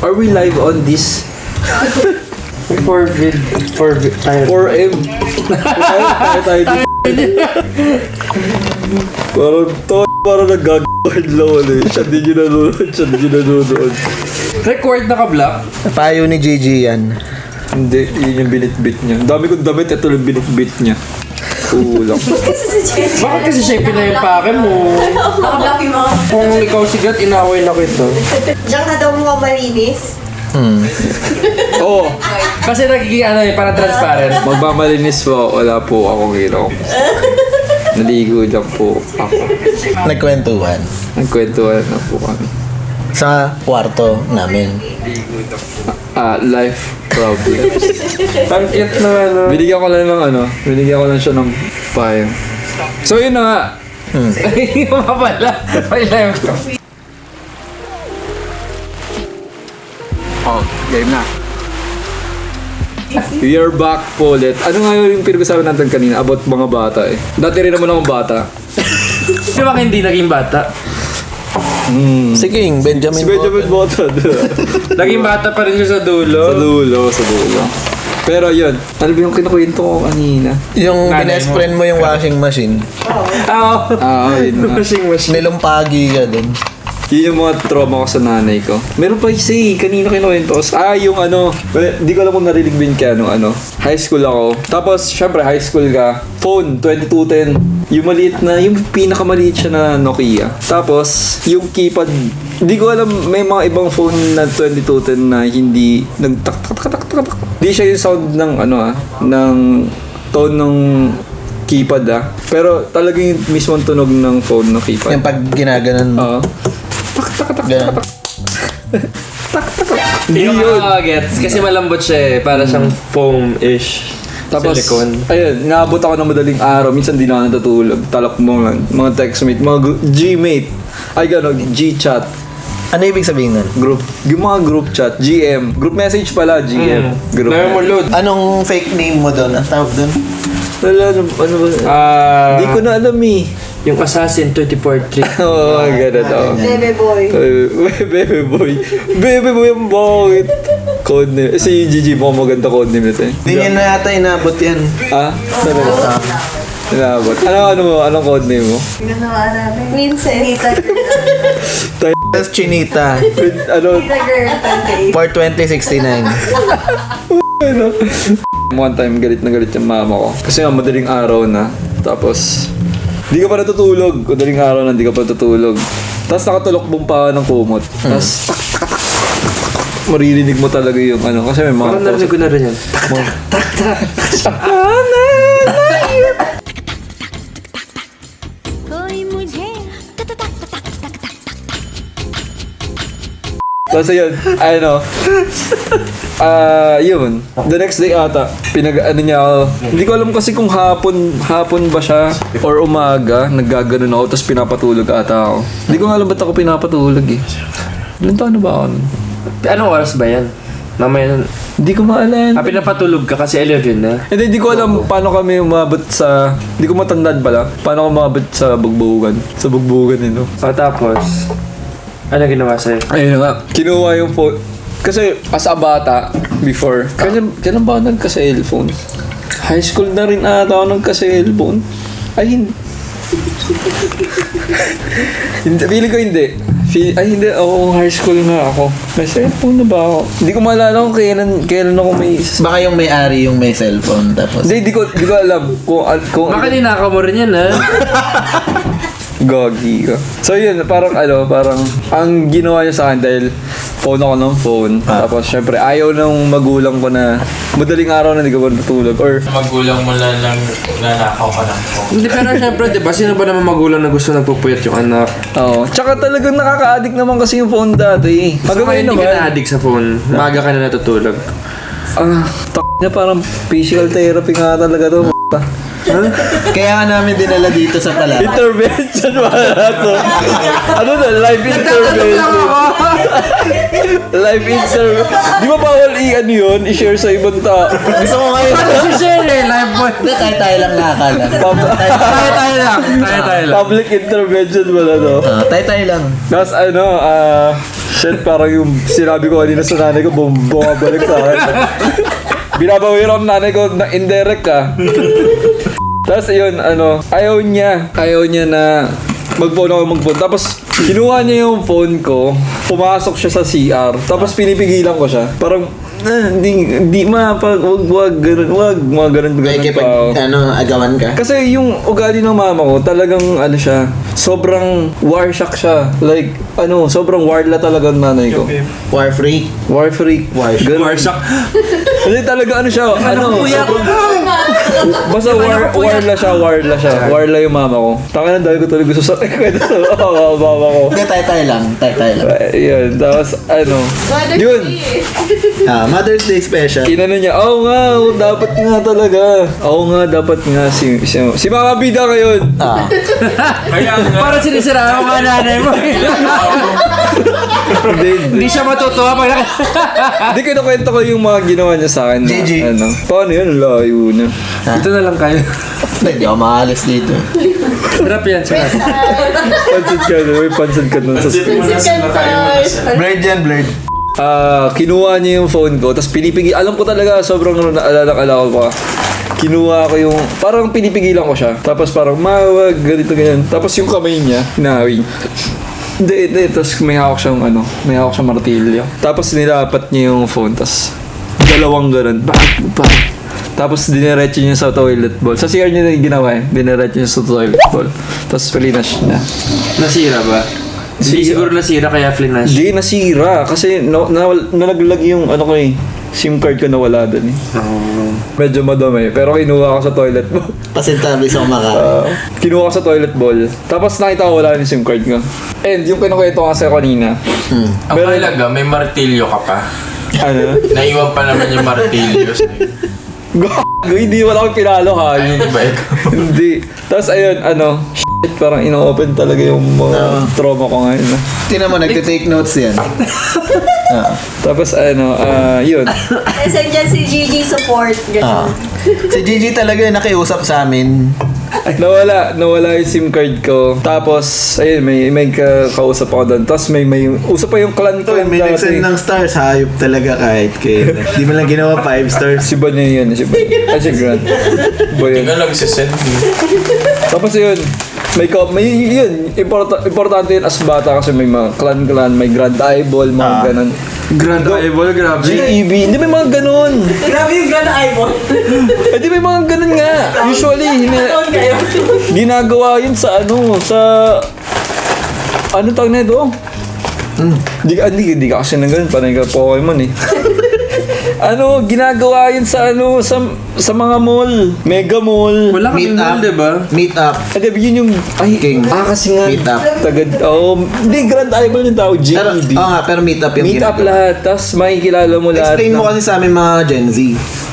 Are we live on this? 4M. Tayo. Parang nag-gagawin lang ulit. Siya din yung nanonood. Record naka-block? Payo ni Gigi yan. Hindi, yun yung binitbit niya. Ang dami kong damit, ito yung binitbit niya. Kulang. Bakit kasi siya yung pinayapake mo? Naka-block yung mga... Kung ikaw sigat, inaway na kita. Diyan ka daw mga malinis. Oo. Kasi nagiging parang transparent. Magmamalinis po. Wala po akong ilong. Naligo lang po ako. Nagkwentuhan. Nagkwentuhan na po kami. Sa kwarto namin. Life problems. Tang-it na Binigyan ko lang siya ng payo. So yun na nga. Hindi mo pa pala. Pailayo ko. Oh, game na. We are back po ulit. Ano nga yung pinag-usapan natin kanina about mga bata eh. Dati rin naman akong bata. Di ba hindi naging bata? Si King, Benjamin. Si Benjamin Button. Naging bata pa rin siya sa dulo. Sa dulo. Pero yun, ano ba yung kinukwento ko kanina? Yung Nanay best mo. friend mo yung washing machine. Yun nga. Washing machine. Nilumpagi ka dun. Yun yung mga trauma ko sa nanay ko. Meron pa kasi, kanina kinuwento ko. Yung di ko alam kung narinig ba yun kaya high school ako. Tapos, syempre, high school ka. Phone, 2210. Yung maliit na, yung pinakamaliit siya na Nokia. Tapos, yung keypad, di ko alam, may mga ibang phone na 2210 na hindi nag-tak-tak-tak-tak-tak. Di siya yung sound ng, ng tone ng keypad Pero talagang yung mismong tunog ng phone ng keypad. Yung pag ginaganon mo. Ganun. Hindi yun. Gets. Kasi malambot siya para siyang foam-ish. Tapos, silicone. ayun, naabot ako ng madaling araw. Minsan di na ako natutulog. Talak mo lang. Mga textmate, mga Gmate. Ay, gano'n, Gchat. Ano ibig sabihin nun? Group. Yung mga group chat. GM. Group message pala, GM. Group Meron mo load. Anong fake name mo doon? Ang tawag doon? Wala, ano ba? Di ko na alam eh. Yung Assassin 24-3. Oo, gano'n ako. Bebe boy. Bebe boy. Bebe boy ang bakit? Codename. Si Gigi mo maganda codename nito eh. Hindi niya na yata inabot yan. Talaga? Inabot. Anong codename mo? Ginawa namin. Princess. Tapos Chinita. Ano? Kita girl. 42069. One time galit na galit yung mama ko. Kasi nga madaling araw na. Tapos, di ka pa natutulog. Madaling araw na, di ka pa natutulog. Tapos nakatulokbong pa ng kumot. Tapos, maririnig mo talaga yung kasi may mga... Parang narinig ko na rin yan. कोई मुझे Tapos yun, yun. The next day ata, niya ako. Hindi ko alam kasi kung hapon ba siya or umaga, naggaganon ako, tapos pinapatulog ata ako. Hindi ko nga alam ba't ako pinapatulog eh. Ilan taon na ba ako? Anong oras ba yan? Mamaya nun. Hindi ko maalam. Pinapatulog ka kasi 11 na. Hindi ko alam paano kami umabot sa... Hindi ko matandaan pala. Paano ako umabot sa bugbugan. Sa bugbugan no? Tapos, ano ginawa sa'yo? Ayun na nga. Kinuha yung phone. Kasi as a bata, before, kailan ba ako nagka-cellphone? High school na rin ata ako nagka-cellphone. Ay, hindi. Feeling ko hindi. Hindi. Oo, high school nga ako. May cellphone na ba ako? Hindi ko maalala kung kailan ako may... Baka yung may-ari yung may cellphone. Tapos Hindi ko alam kung Baka ninakaw mo rin yan, ha? Gogi ka. So yun, parang ang ginawa niya sa akin dahil phone ako ng phone. Tapos syempre ayaw ng magulang ko na madaling araw na hindi ka ba natulog or Magulang mo lang nanakaw ka ng phone. Hindi, pero syempre, di ba? Sino ba naman magulang na gusto nagpupuyat yung anak? oo. Tsaka talagang nakaka-addict naman kasi yung phone dati. Saka Hanggang ngayon hindi ka naman. na-addict sa phone. Maga ka na natutulog. Niya parang physical therapy nga talaga to. kaya nga namin dinala dito sa pala. Intervention wala to. Live intervention. Live intervention. Di ba bawal yun? I-share sa ibang tao. Gusto mo ngayon? Ano si Share live mo? Tayo lang nakakala. Tayo lang. Public intervention wala to. Tayo lang. Tapos Shit, parang yung sinabi ko kanina sa nanay ko, bumabalik sa akin. Binabawi rin ng nanay ko na indirect ka. Tapos yun, ayaw niya na mag-phone ako mag-phone. Tapos, kinuha niya yung phone ko, pumasok siya sa CR, tapos pinipigilan ko siya. Parang, hindi wag mga ganun May pa. agawan ka? Kasi yung ugali ng mama ko, talagang siya, sobrang war shock siya. Like, sobrang warla talaga ang nanay ko. War freak? War freak. Ganun. Warsak. Kasi talaga siya, basta warla siya. Warla yung mama ko. Taka na dahil ko talaga gusto sa kwento sa mama ko. Hindi, tay lang. Yun, tapos yun. Mother's Day special. Inano niya, dapat nga talaga. Dapat nga si Mama Bida ngayon. Kaya nga, Parang sinisira ako mga nanay mo. Hindi siya matutuwa pag Hindi, kinukwento ko yung mga ginawa niya sa akin. GG. Paano yun? Layo na. Dito na lang kayo. Hindi ako maalis dito. Sarap yan, sarap. Pansit ka na. May pansit ka nun sa pansit mo na sila tayo mag-isa. Blurred yan, blurred. kinuha niya yung phone ko, tapos pinipigil. Alam ko talaga, sobrang naalala ko pa. Kinuha ko yung, parang pinipigilan ko siya. Tapos parang, mawag, ganito, ganyan. Tapos yung kamay niya, hinawi. Hindi. Tapos may hawak siyang, may hawak siyang martilyo. Tapos nilapat niya yung phone, tapos dalawang ganun. Bang. Tapos diniretso niya sa toilet bowl. Sa CR niya na yung ginawa diniretso niya sa toilet bowl. Tapos flinash niya. Nasira ba? Hindi siguro nasira kaya flinash. Hindi, nasira. Kasi nalaglag yung SIM card ko nawala dun eh. Medyo madumi. Pero kinuha ko sa toilet bowl. Pasintabi sa kumakain. Kinuha ko sa toilet bowl. Tapos nakita ko wala yung SIM card ko. And yung kinukwento ko kasi kanina. Ang mahalaga, may martilyo ka pa. Naiwan pa naman yung martilyo sa'yo. Hindi, wala akong pinalo ha. Ay, di ba ikaw? Hindi. Tapos ayun, parang ino-open talaga yung mga trauma ko ngayon. Tingnan mo, nagtitake notes yan. Tapos yun. Kasi dyan si Gigi support. Ganun. Si Gigi talaga yung nakiusap sa amin. Nawala yung SIM card ko. Tapos, ayun, may kausap ako doon. Tapos may usap pa yung clan ko. May nag-send ng stars, hayop talaga kahit kayo. Di mo lang ginawa 5 stars. Si Bon yun. Si Grant. Boy Hindi yun. ka nagsisend. Tapos yun, yun, importante yun as bata kasi may mga clan, may grand eyeball, mga ganun. Grand eyeball, grabe. GEB, hindi may mga ganun. Grabe yung gano'n eyeball. Hindi may mga ganun nga. Usually, Ano kayo? ginagawa yun sa ano tawag na ito? Hindi ka kasi na ganun, parang ka Pokemon eh. Ginagawa yun sa mga mall, mega mall. Wala Meet kaming up. mall, diba? Meet up. Yun yung, King. kasi nga, Meet up. hindi, grand eyeball yung tawag, Pero, GEB. pero meet up yung Meet up ginagawa. lahat, tapos makikilala mo lahat. Explain mo kasi sa amin mga Gen Z.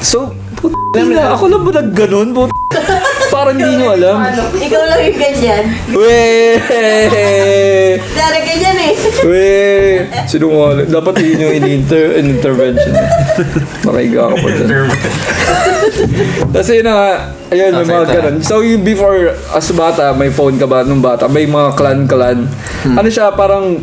So, ako lang ba nag-ganon? Parang hindi nyo alam. Ikaw lang yung ganyan. Weh! Dara ganyan eh. Weh! Sinungaling. Dapat yun yung in-intervention. Nakiga ako pa dyan. Kasi yun na nga, ayun, may mga ganun. So, yung before, as bata, may phone ka ba nung bata? May mga clan. Ano siya, parang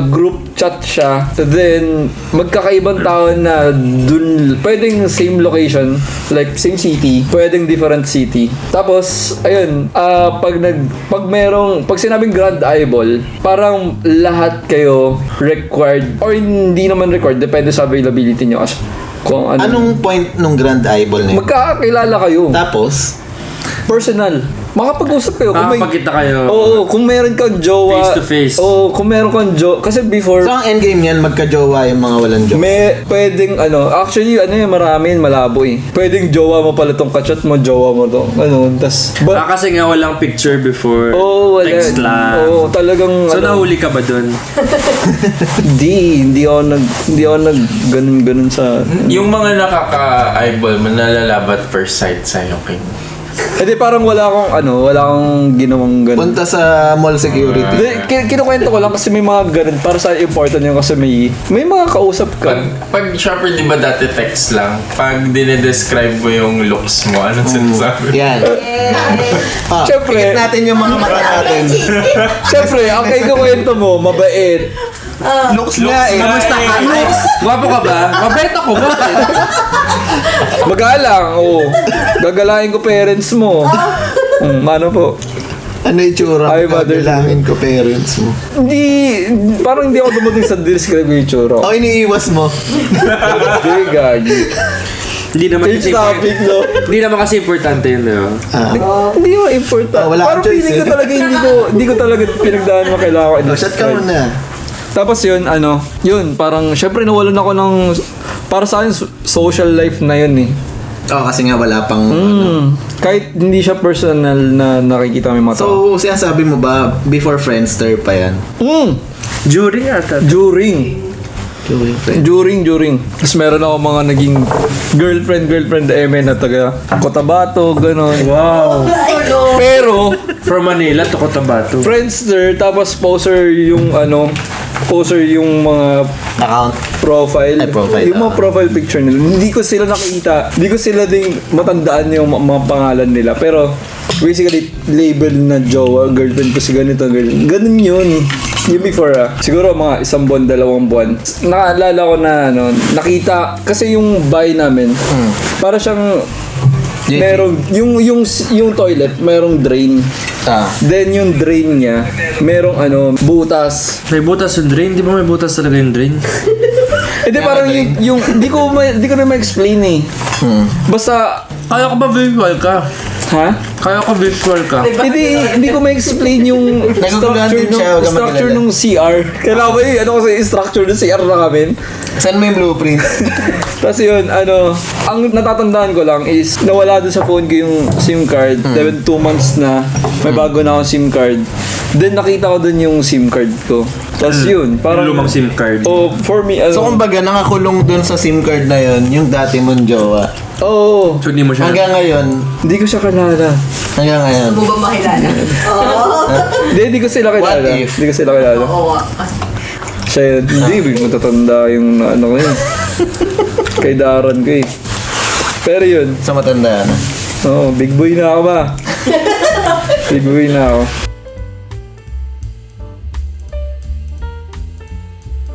group chat siya. Then, magkakaibang tao na dun, pwedeng same location, like same city, pwedeng different city. Tapos, ayun, pag sinabing grand eyeball, parang lahat kayo required, or hindi naman required, depende sa availability nyo. Kung ano. Anong point nung grand eyeball na yun? Magkakakilala kayo. Tapos, Personal. Makapag-usap kayo. Makapagkita kayo. Oo, kung meron kang jowa. Face to face. Oo, kung meron kang jowa. Kasi before, so ang endgame yan, magka-jowa yung mga walang jowa. may pwedeng actually marami yun, malabo eh. Pwedeng jowa mo pala tong kachat mo, jowa mo to. Tas, Kasi nga walang picture before. wala. Text lang. Oo, talagang So nahuli ka ba dun? hindi ako nag ganun sa Yung mga nakaka-eyeball, manalalabat first sight sa'yo, King. Hindi, parang wala akong ginawang ganun. Punta sa mall security. Kinukwento ko lang kasi may mga ganun. Para sa important yun kasi may mga kausap ka. Pag shopper, di ba dati text lang? Pag dinedescribe mo yung looks mo, anong sinasabi? Yan. Siyempre. Pikit natin yung mga mata natin. Siyempre, ang kinukwento mo, mabait. Looks nga eh. Kamusta ka? Gwapo ka ba? Mabait ako, bakit? Magalang, oo. Gagalain ko parents mo. Ano po? Ano itsura Ay, mo? mother. Gagalamin ko parents mo. Hindi, parang hindi ako dumating sa describe ko yung tsura. O, iniiwas mo. Hindi, gagi. Hindi naman Change kasi topic, no? Hindi naman kasi importante yun, di ba? Hindi mo important. Oh, wala Parang kang choice, feeling ko eh. talaga, hindi ko talaga pinagdaan mo kailangan ko Shot ka muna. Tapos yun, parang, syempre nawalan ako ng, para sa akin, social life na yun eh. Oo, kasi nga wala pang... Kahit hindi siya personal na nakikita may mga tao. So, sinasabi mo ba, before Friendster pa yan? Jury ata. During. Tapos meron ako mga naging girlfriend na taga Cotabato, gano'n. Wow. Pero, From Manila to Cotabato. Friendster, tapos poster yung mga Account. profile. Ay, profile, Yung mga profile picture nila. Hindi ko sila nakita. Hindi ko sila ding matandaan yung mga pangalan nila. Pero, basically, label na jowa, girlfriend ko si ganito, girlfriend. Ganun yun. Yung before siguro mga 1 buwan, 2 buwan. Nakaalala ko na nakita, kasi yung bahay namin, para siyang, merong, yung toilet, merong drain. Then yung drain niya, merong butas. May butas yung drain? Di ba may butas talaga yung drain? Hindi parang yung di ko na ma-explain eh. Basta, Kaya ko ba visual ka? ha? Kaya ko visual ka? Hindi ko ma-explain yung Naguguluhan din siya, huwag kang structure magalala. ng CR. Kailangan ba yun? Kasi yung structure ng CR na kami. Saan mo yung blueprint? Tapos yun, ang natatandaan ko lang is nawala doon sa phone ko yung SIM card. Then 2 months na, may bago na akong SIM card. Then nakita ko doon yung SIM card ko. Tapos yun, parang... Lumang SIM card. Oh, for me, So, kumbaga, nakakulong dun sa SIM card na yun, yung dati mong jowa. Oo. So hindi mo siya... Hanggang ngayon, Hindi ko siya kilala. hanggang ngayon. Mo ba makilala? Oo. Hindi ko sila kilala. What if? Hindi ko sila kilala. Oo. Siya yun. Hindi, matatanda yung ko yun. Kay Daran ko eh. Pero yun, Sa matanda na. big boy na ako ba? Big boy na ako.